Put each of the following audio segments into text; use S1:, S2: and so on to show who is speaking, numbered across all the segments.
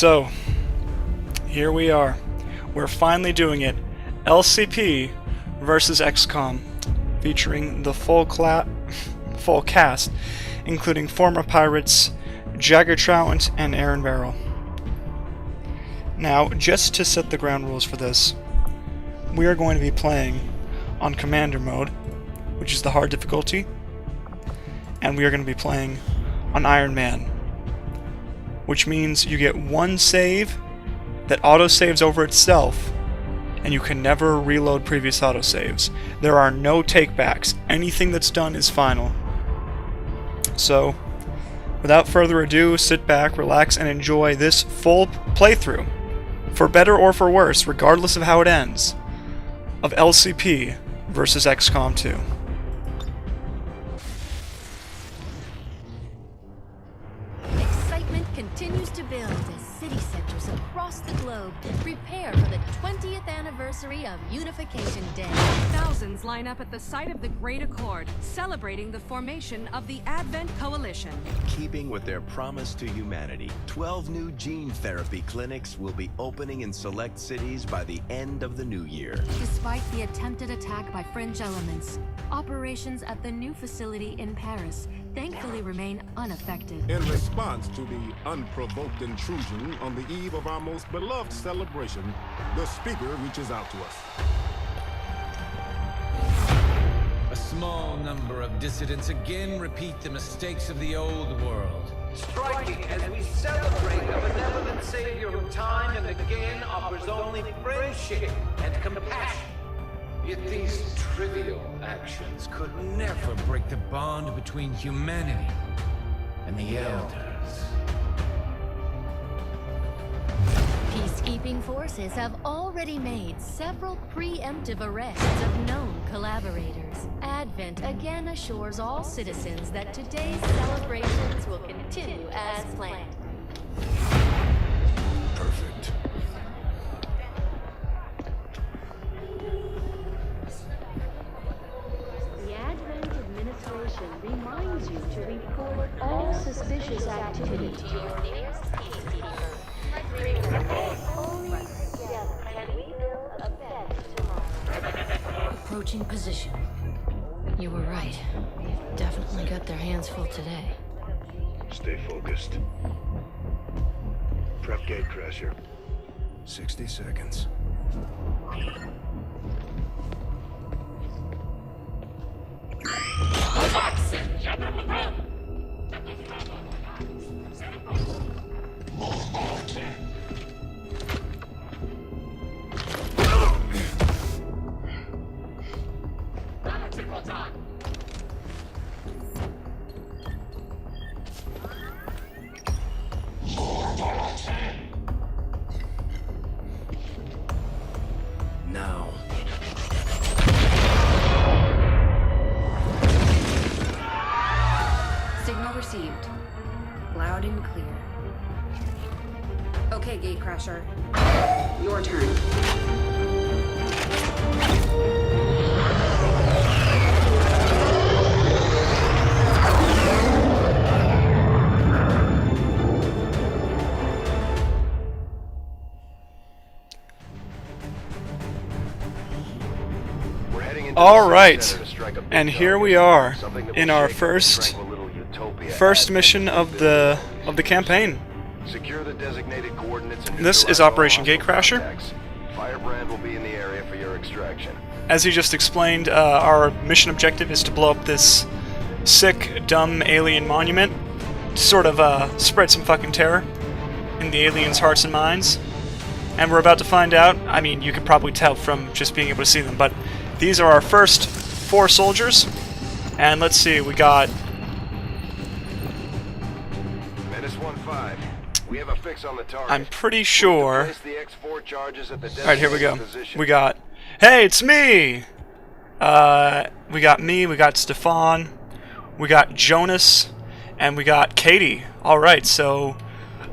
S1: So, here we are. We're finally doing it. LCP versus XCOM, featuring the full cast, including former pirates Jagger Trout and Aaron Barrel. Now, just to set the ground rules for this, we are going to be playing on Commander mode, which is the hard difficulty, and we are going to be playing on Ironman, which means you get one save that autosaves over itself, and you can never reload previous autosaves. There are no takebacks. Anything that's done is final. So, without further ado, sit back, relax, and enjoy this full playthrough, for better or for worse, regardless of how it ends, of LCP versus XCOM 2.
S2: Excitement continues to build as city centers across the globe prepare for the 20th anniversary of Unification Day.
S3: Thousands line up at the site of the Great Accord, celebrating the formation of the Advent Coalition.
S4: In keeping with their promise to humanity, 12 new gene therapy clinics will be opening in select cities by the end of the new year.
S2: Despite the attempted attack by fringe elements, operations at the new facility in Paris thankfully remain unaffected.
S5: In response to the unprovoked intrusion on the eve of our most beloved celebration, the speaker reaches out to us.
S6: A small number of dissidents again repeat the mistakes of the old world.
S7: Striking as we celebrate a benevolent savior who time and again offers only friendship and compassion.
S6: Yet these trivial actions could never break the bond between humanity and the Elders.
S2: Peacekeeping forces have already made several preemptive arrests of known collaborators. Advent again assures all citizens that today's celebrations will continue as planned.
S4: Perfect.
S2: The Advent administration reminds you to report all suspicious activity to your nearest peacekeeper. Only together can we build a better tomorrow. Approaching position. You were right. They've definitely got their hands full today.
S8: Stay focused. Prep gate crasher. 60 seconds.
S4: Now.
S3: Signal received. Loud and clear. Okay, Gatecrasher. Your turn.
S1: Alright, and here we are in our first mission of the campaign.
S8: Secure the designated coordinates and
S1: This is Operation Gatecrasher.
S8: Firebrand will be in the area for your extraction.
S1: As he just explained, our mission objective is to blow up this sick, dumb alien monument to sort of spread some fucking terror in the aliens' hearts and minds. And we're about to find out. I mean, you could probably tell from just being able to see them, but these are our first 4 soldiers. And let's see, we got...
S8: Menace 1-5. We have a fix on the target.
S1: I'm pretty sure...
S8: Place the X4 charges at the
S1: Alright, here we go.
S8: position.
S1: We got... Hey, it's me! We got me, we got Stefan, we got Jonas, and we got Katie. Alright, so...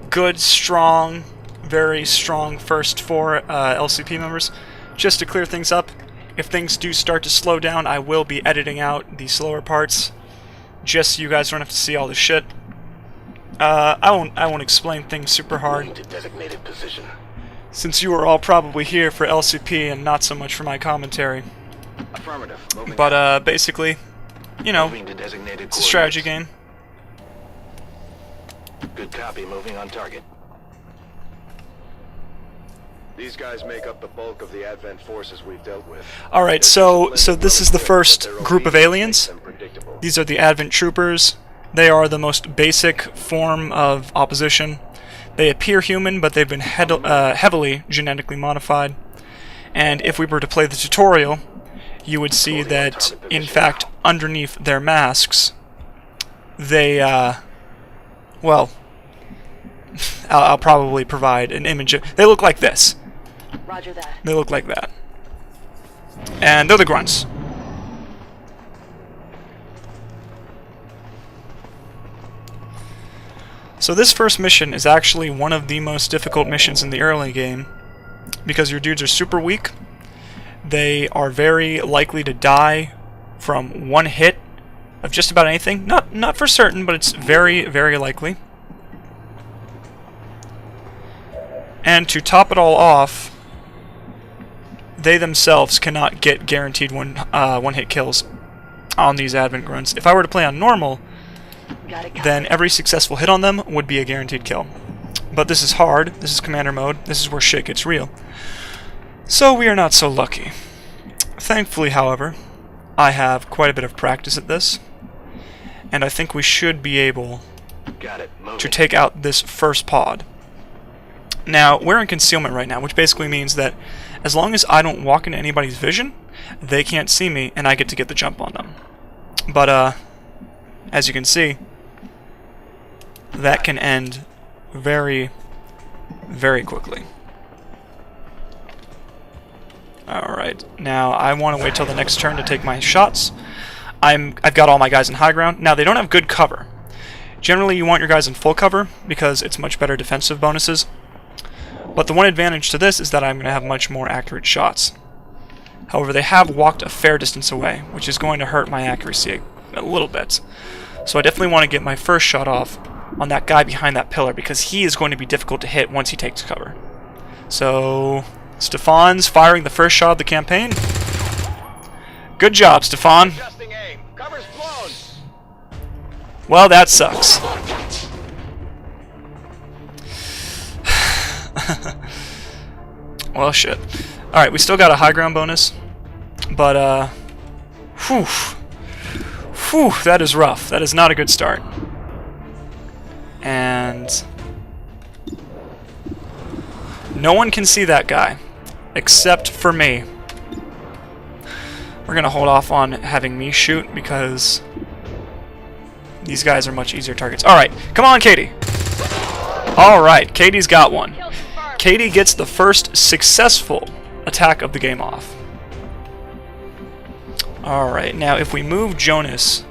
S1: Good, strong, very strong first 4 LCP members. Just to clear things up, if things do start to slow down, I will be editing out the slower parts, just so you guys don't have to see all this shit. I won't explain things super hard,
S8: To designated position.
S1: since you are all probably here for LCP and not so much for my commentary.
S8: Affirmative. Moving
S1: But basically, you know,
S8: moving to designated
S1: it's a strategy
S8: coordinates.
S1: game.
S8: Good copy. Moving on target. These guys make up the bulk of the Advent forces we've dealt with.
S1: All right, so this is the first group of aliens. These are the Advent troopers. They are the most basic form of opposition. They appear human, but they've been heavily genetically modified. And if we were to play the tutorial, you would see that, in fact, underneath their masks, they, well, I'll probably provide an image. They look like this.
S9: Roger that.
S1: They look like that. And they're the grunts. So this first mission is actually one of the most difficult missions in the early game, because your dudes are super weak. They are very likely to die from one hit of just about anything. Not for certain, but it's very, very likely. And to top it all off, they themselves cannot get guaranteed one-hit kills on these Advent grunts. If I were to play on normal, then every successful hit on them would be a guaranteed kill. But this is hard. This is commander mode. This is where shit gets real. So we are not so lucky. Thankfully, however, I have quite a bit of practice at this, and I think we should be able to take out this first pod. Now, we're in concealment right now, which basically means that as long as I don't walk into anybody's vision, they can't see me, and I get to get the jump on them. But, as you can see, that can end very, very quickly. Alright, now I want to wait till the next turn to take my shots. I've got all my guys in high ground. Now, they don't have good cover. Generally, you want your guys in full cover, because it's much better defensive bonuses. But the one advantage to this is that I'm going to have much more accurate shots. However, they have walked a fair distance away, which is going to hurt my accuracy a little bit. So I definitely want to get my first shot off on that guy behind that pillar, because he is going to be difficult to hit once he takes cover. So, Stefan's firing the first shot of the campaign. Good job, Stefan.
S8: Adjusting aim. Cover's blown.
S1: Well, that sucks. Well, shit. Alright, we still got a high ground bonus, but, whew, that is rough. That is not a good start. And no one can see that guy, except for me. We're gonna hold off on having me shoot, because these guys are much easier targets. Alright, come on, Katie. Alright, Katie's got one. Katie gets the first successful attack of the game off. Alright, now if we move Jonas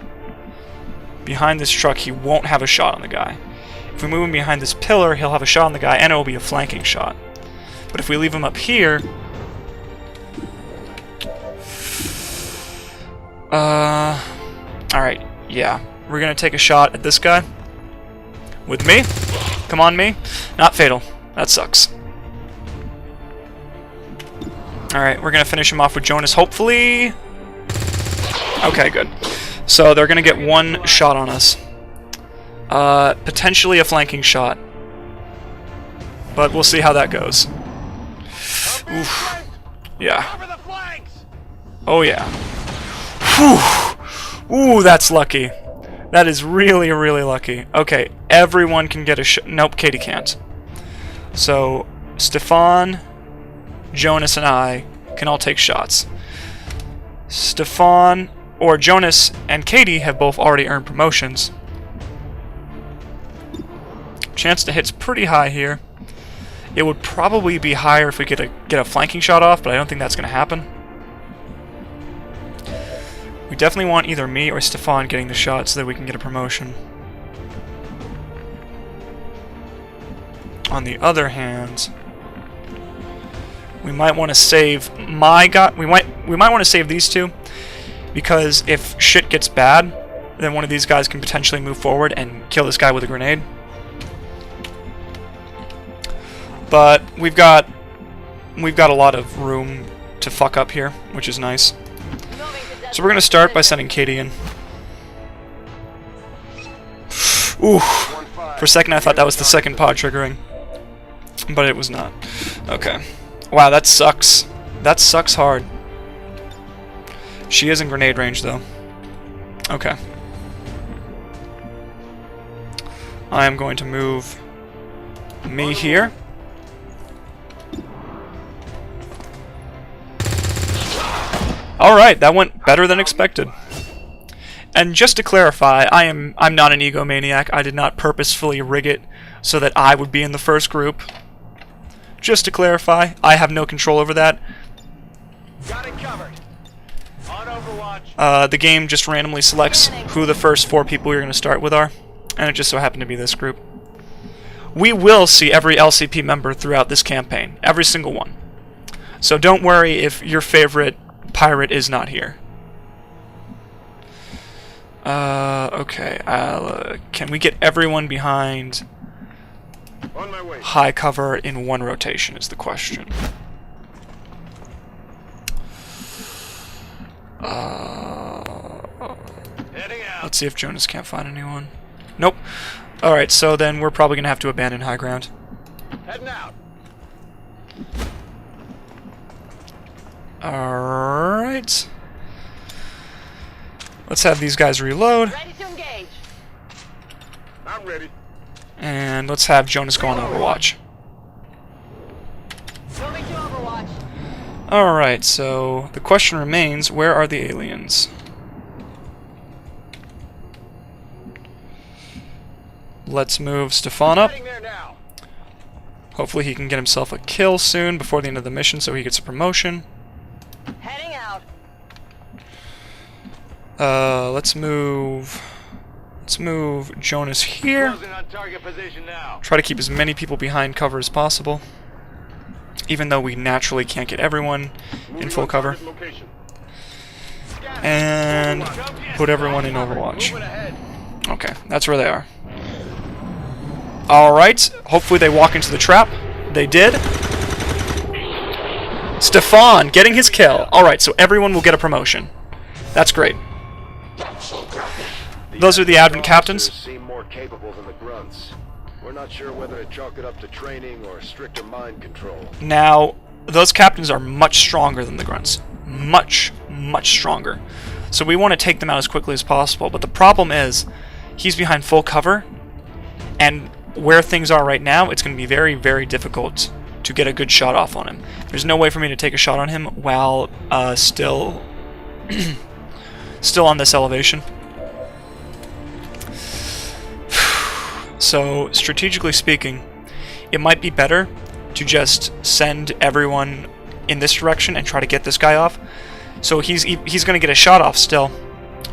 S1: behind this truck, he won't have a shot on the guy. If we move him behind this pillar, he'll have a shot on the guy, and it will be a flanking shot. But if we leave him up here... Alright, yeah. We're gonna take a shot at this guy. With me. Come on, me. Not fatal. That sucks. Alright, we're gonna finish him off with Jonas, hopefully. Okay, good. So they're gonna get one shot on us. Potentially a flanking shot. But we'll see how that goes. Oof. Yeah. Oh yeah. Whew. Ooh, that's lucky. That is really, really lucky. Okay, everyone can get a shot. Nope, Katie can't. So, Stefan, Jonas, and I can all take shots. Stefan, or Jonas, and Katie have both already earned promotions. Chance to hit's pretty high here. It would probably be higher if we get a flanking shot off, but I don't think that's going to happen. We definitely want either me or Stefan getting the shot so that we can get a promotion. On the other hand, we might want to save my guy. We might want to save these two, because if shit gets bad, then one of these guys can potentially move forward and kill this guy with a grenade. But we've got a lot of room to fuck up here, which is nice. So we're gonna start by sending Katie in. Ooh. For a second I thought that was the second pod triggering. But it was not. Okay. Wow, that sucks. That sucks hard. She is in grenade range, though. Okay. I am going to move me here. Alright, that went better than expected. And just to clarify, I'm not an egomaniac. I did not purposefully rig it so that I would be in the first group. Just to clarify, I have no control over that.
S8: Got it covered. On Overwatch.
S1: The game just randomly selects who the first 4 people you're going to start with are, and it just so happened to be this group. We will see every LCP member throughout this campaign, every single one. So don't worry if your favorite pirate is not here. Okay, can we get everyone behind
S5: On my way.
S1: high cover in one rotation is the question.
S8: Heading out.
S1: Let's see if Jonas can't find anyone. Nope. Alright, so then we're probably going to have to abandon high ground.
S8: Heading out.
S1: Alright. Let's have these guys reload.
S9: Ready to engage.
S5: I'm ready.
S1: And let's have Jonas go on Overwatch.
S9: Moving to Overwatch.
S1: Alright, so the question remains, where are the aliens? Let's move Stefan up.
S8: Heading there now.
S1: Hopefully he can get himself a kill soon before the end of the mission so he gets a promotion.
S9: Heading out.
S1: Let's move Jonas here.
S8: Closing on target position now.
S1: Try to keep as many people behind cover as possible. Even though we naturally can't get everyone in full cover.
S5: Location.
S1: And put everyone in Overwatch.
S8: Moving ahead.
S1: Okay, that's where they are. Alright, hopefully they walk into the trap. They did. Stefan getting his kill. Alright, so everyone will get a promotion. That's great. Those are the Advent captains.
S8: Seem more capable than the grunts. We're not sure whether to chalk it up to training or stricter mind control.
S1: Now, those captains are much stronger than the grunts. Much, much stronger. So we want to take them out as quickly as possible. But the problem is, he's behind full cover, and where things are right now, it's going to be very, very difficult to get a good shot off on him. There's no way for me to take a shot on him while still on this elevation. So, strategically speaking, it might be better to just send everyone in this direction and try to get this guy off. So he's going to get a shot off still,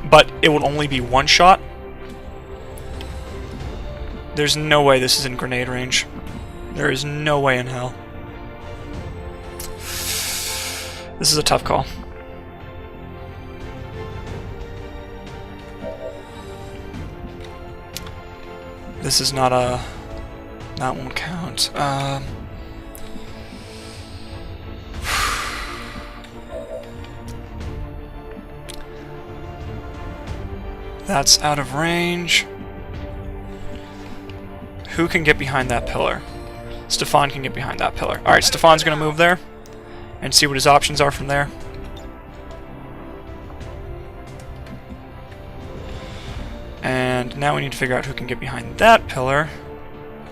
S1: but it will only be one shot. There's no way this is in grenade range. There is no way in hell. This is a tough call. This is not a... That won't count. That's out of range. Who can get behind that pillar? Stefan can get behind that pillar. Alright, Stefan's gonna move there and see what his options are from there. And now we need to figure out who can get behind that pillar.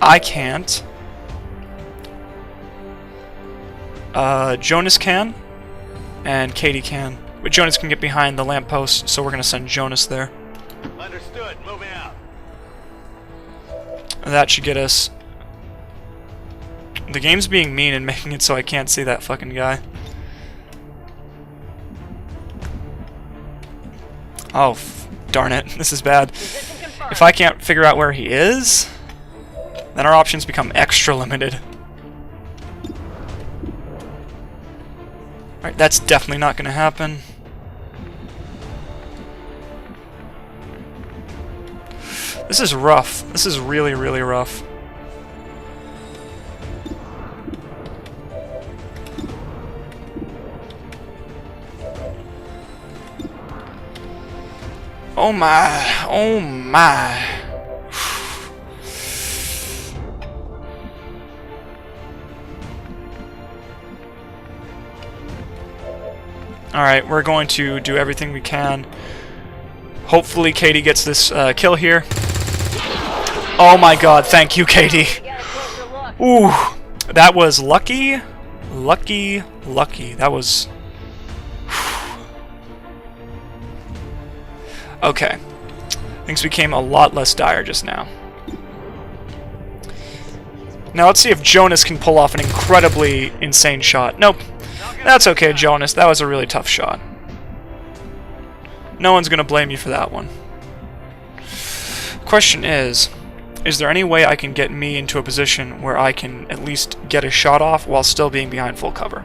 S1: I can't. Jonas can. And Katie can. But Jonas can get behind the lamppost, so we're going to send Jonas there.
S8: Understood. Moving out.
S1: That should get us... The game's being mean and making it so I can't see that fucking guy. Oh, darn it. This is bad. If I can't figure out where he is, then our options become extra limited. Alright, that's definitely not going to happen. This is rough. This is really, really rough. Oh my. Oh my. Alright, we're going to do everything we can. Hopefully Katie gets this kill here. Oh my god, thank you, Katie. Ooh, that was lucky. Lucky, lucky. That was... Okay. Things became a lot less dire just now. Now let's see if Jonas can pull off an incredibly insane shot. Nope. That's okay, Jonas. That was a really tough shot. No one's gonna blame you for that one. Question is there any way I can get me into a position where I can at least get a shot off while still being behind full cover?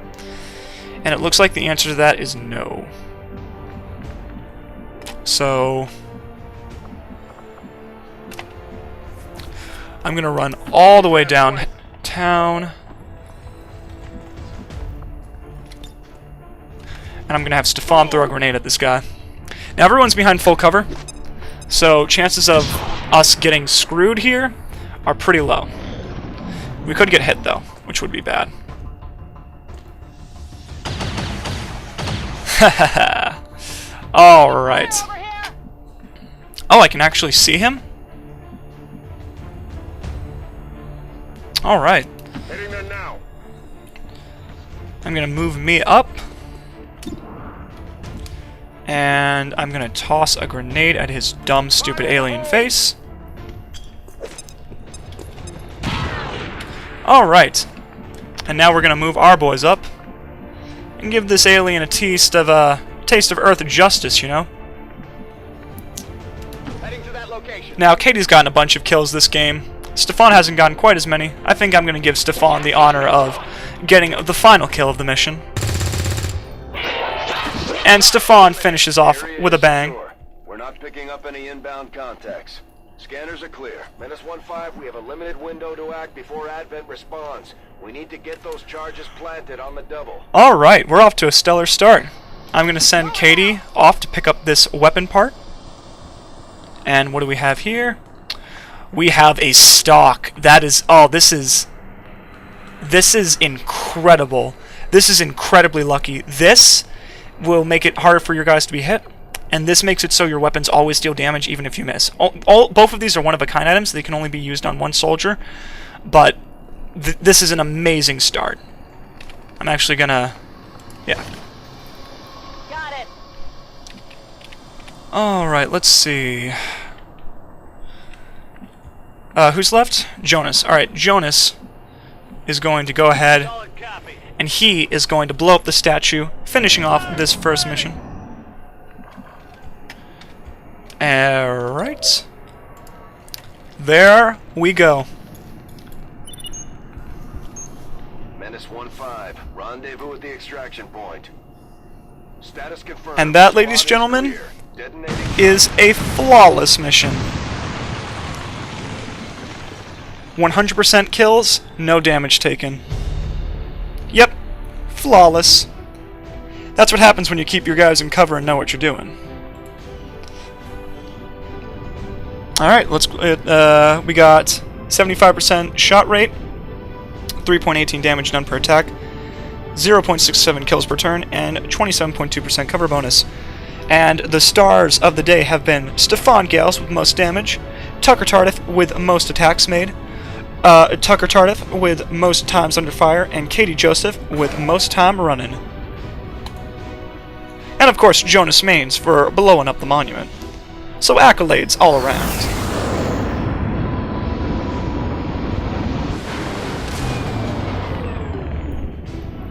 S1: And it looks like the answer to that is no. So I'm gonna run all the way downtown. And I'm gonna have Stefan throw a grenade at this guy. Now everyone's behind full cover, so chances of us getting screwed here are pretty low. We could get hit though, which would be bad. Hahaha. Alright. Oh, I can actually see him? Alright.
S5: Heading there now.
S1: I'm gonna move me up. And I'm gonna toss a grenade at his dumb, stupid alien face. Alright. And now we're gonna move our boys up and give this alien a taste of Earth justice, you know?
S8: Heading to that location.
S1: Now, Katie's gotten a bunch of kills this game. Stefan hasn't gotten quite as many. I think I'm gonna give Stefan the honor of getting the final kill of the mission. And Stefan finishes off with a bang.
S8: We're not picking up any inbound contacts. Scanners are clear. Menace 1-5, we have a limited window to act before Advent responds. We need to get those charges planted on the double.
S1: Alright, we're off to a stellar start. I'm going to send Katie off to pick up this weapon part. And what do we have here? We have a stock. That is... Oh, this is incredible. This is incredibly lucky. This will make it harder for your guys to be hit, and this makes it so your weapons always deal damage even if you miss. Both of these are one-of-a-kind items. They can only be used on one soldier, but this is an amazing start. I'm actually gonna... Yeah.
S9: Got it.
S1: Alright, let's see. Who's left? Jonas. Alright, Jonas is going to go ahead, and he is going to blow up the statue, finishing off this first mission. Alright. There we go.
S8: Menace 1-5, rendezvous at the extraction point. Status confirmed.
S1: And that, ladies and gentlemen, is a flawless mission. 100% kills, no damage taken. Yep, flawless. That's what happens when you keep your guys in cover and know what you're doing. Alright, let's we got 75% shot rate, 3.18 damage done per attack, 0.67 kills per turn, and 27.2% cover bonus. And the stars of the day have been Stefan Gales with most damage, Tucker Tardif with most attacks made, Tucker Tardif with most times under fire, and Katie Joseph with most time running. And of course Jonas Maines for blowing up the monument. So accolades all around.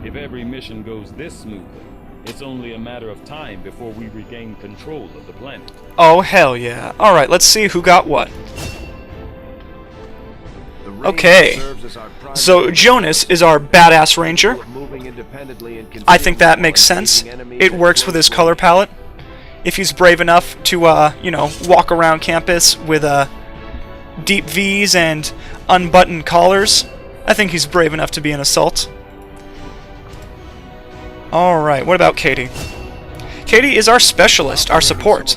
S10: If every mission goes this smoothly, it's only a matter of time before we regain control of the planet.
S1: Oh hell yeah. Alright, let's see who got what. Okay, so Jonas is our badass ranger. I think that makes sense. It works with his color palette. If he's brave enough to, you know, walk around campus with deep V's and unbuttoned collars, I think he's brave enough to be an assault. Alright, what about Katie? Katie is our specialist, our support.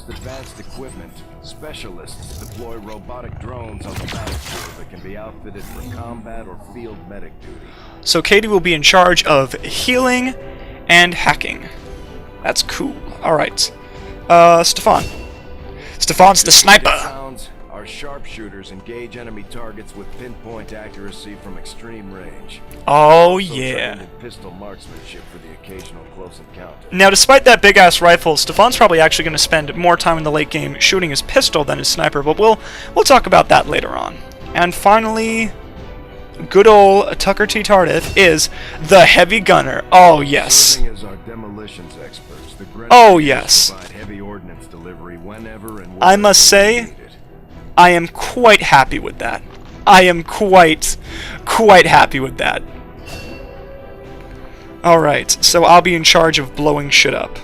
S8: most advanced equipment, specialists deploy robotic drones on the battlefield that can be outfitted for combat or field medic duty.
S1: So Katie will be in charge of healing and hacking. That's cool. Alright. Stefan. Stefan's the sniper!
S8: Sounds, our sharpshooters engage enemy targets with pinpoint accuracy from extreme range.
S1: Oh
S8: Also
S1: yeah.
S8: trained in pistol marksmanship for the occasional close encounter.
S1: Now, despite that big-ass rifle, Stefan's probably actually going to spend more time in the late game shooting his pistol than his sniper, but we'll talk about that later on. And finally, good old Tucker T. Tardif is the heavy gunner. Oh yes.
S8: Serving as our demolitions experts, the
S1: Oh yes.
S8: provide heavy ordnance delivery whenever and
S1: I must say, I am quite happy with that. I am quite happy with that. Alright, so I'll be in charge of blowing shit up.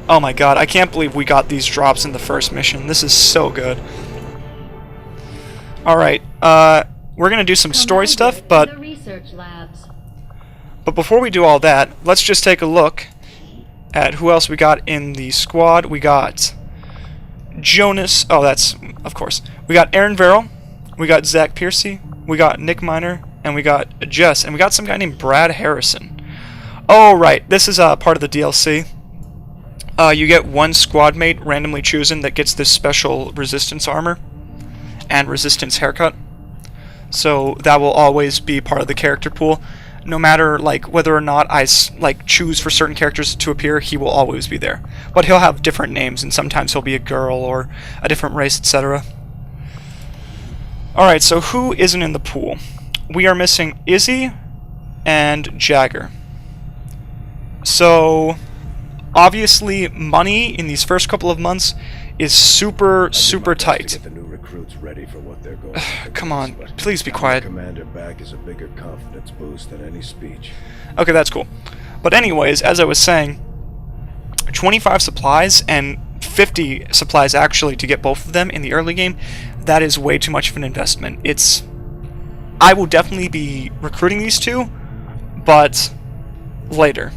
S1: Oh my god, I can't believe we got these drops in the first mission. This is so good. Alright, we're gonna do some story stuff, but before we do all that, let's just take a look at who else we got in the squad. We got Jonas, oh that's, of course. We got Aaron Verrill, we got Zach Piercy, we got Nick Miner, and we got Jess, and we got some guy named Brad Harrison. Oh right, this is part of the DLC. You get one squad mate randomly chosen that gets this special resistance armor and resistance haircut. So that will always be part of the character pool. No matter like whether or not I choose for certain characters to appear, he will always be there. But he'll have different names, and sometimes he'll be a girl or a different race, etc. Alright, so who isn't in the pool? We are missing Izzy and Jagger. So obviously money in these first couple of months is super tight.
S8: To get the new recruits ready for what they're going
S1: Come on, please be quiet.
S8: Commander back is a bigger confidence boost than any speech.
S1: Okay, that's cool. But anyways, as I was saying, 25 supplies and 50 supplies actually to get both of them in the early game, that is way too much of an investment. I will definitely be recruiting these two, but later.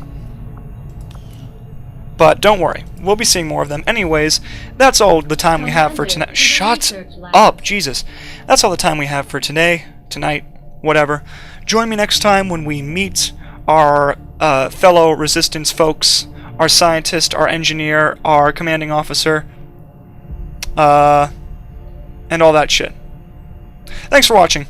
S1: But don't worry, we'll be seeing more of them. Anyways, that's all the time we have for tonight. Shut up, Jesus. That's all the time we have for today, tonight, whatever. Join me next time when we meet our fellow Resistance folks, our scientist, our engineer, our commanding officer, and all that shit. Thanks for watching.